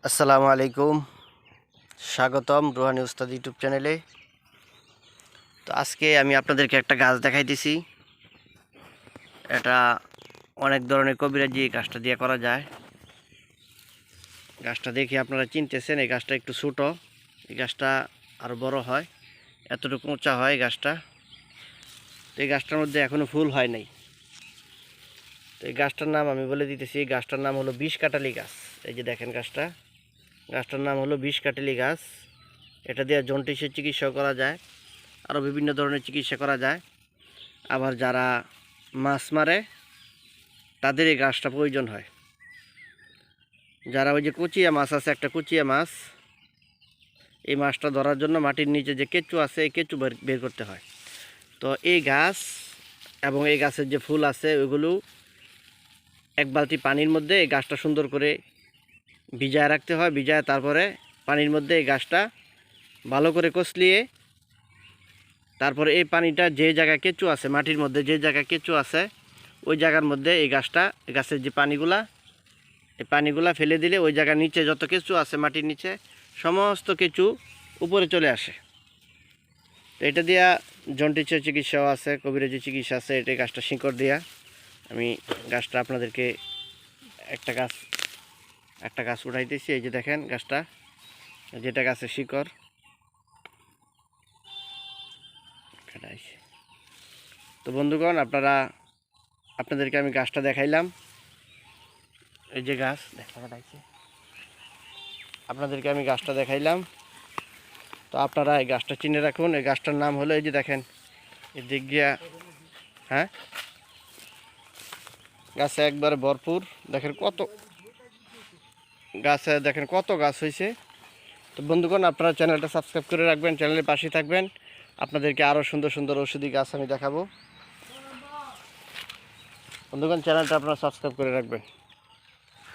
আসসালামু আলাইকুম, স্বাগতম রুহানি উস্তাদ ইউটিউব চ্যানেলে। তো আজকে আমি আপনাদেরকে একটা গাছ দেখাইতেছি। এটা অনেক ধরনের কবিরাজি এই গাছটা দিয়ে করা যায়। গাছটা দেখে আপনারা চিনতেছেন, এই গাছটা একটু ছোটো, এই গাছটা আরও বড় হয়, এতটুকু উঁচা হয় এই গাছটা। তো এই গাছটার মধ্যে এখনও ফুল হয় নাই। তো এই গাছটার নাম আমি বলে দিতেছি, এই গাছটার নাম হলো বিষকাটালি গাছ। এই যে দেখেন গাছটার নাম হলো বিষকাটালি গাছ। এটা দিয়ে জন্ডিসের চিকিৎসা করা যায়, আরও বিভিন্ন ধরনের চিকিৎসা করা যায়। আবার যারা মাছ মারে তাদের এই গাছটা প্রয়োজন হয়। যারা ওই যে কুচিয়া মাছ আছে, একটা কুচিয়া মাছ, এই মাছটা ধরার জন্য মাটির নিচে যে কেঁচু আছে এই কেঁচু বের করতে হয়। তো এই গাছ এবং এই গাছের যে ফুল আছে ওইগুলো এক বালতি পানির মধ্যে এই গাছটা সুন্দর করে ভিজায় রাখতে হয়। ভিজায় তারপরে পানির মধ্যে এই গাছটা ভালো করে কষলিয়ে, তারপরে এই পানিটা যে জায়গায় কেঁচু আছে, মাটির মধ্যে যে জায়গায় কেঁচু আছে ওই জায়গার মধ্যে এই গাছের যে এই পানিগুলা ফেলে দিলে ওই জায়গার নিচে যত কেঁচু আছে মাটির নিচে সমস্ত কেঁচু উপরে চলে আসে। তো এটা দিয়া জন্ডিসের চিকিৎসাও আছে, কবিরাজি চিকিৎসা আছে। এটা গাছটা শিকড় দিয়া আমি গাছটা আপনাদেরকে একটা গাছ উঠাইতেছি। এই যে দেখেন গাছটা, যেটা গাছের শিকড় কাটাইছে। তো বন্ধুগণ, আপনাদেরকে আমি গাছটা দেখাইলাম। এই যে গাছ আপনাদেরকে আমি গাছটা দেখাইলাম। তো আপনারা এই গাছটা চিনে রাখুন। এই গাছটার নাম হলো, এই যে দেখেন এই দিক গিয়া, হ্যাঁ, গাছে একবারে ভরপুর। দেখেন কত গাছ হয়েছে। তো বন্ধুগণ, আপনারা চ্যানেলটা সাবস্ক্রাইব করে রাখবেন, চ্যানেলের পাশে থাকবেন। আপনাদেরকে আরও সুন্দর সুন্দর ঔষধি গাছ আমি দেখাবো। বন্ধুগণ, চ্যানেলটা আপনারা সাবস্ক্রাইব করে রাখবেন।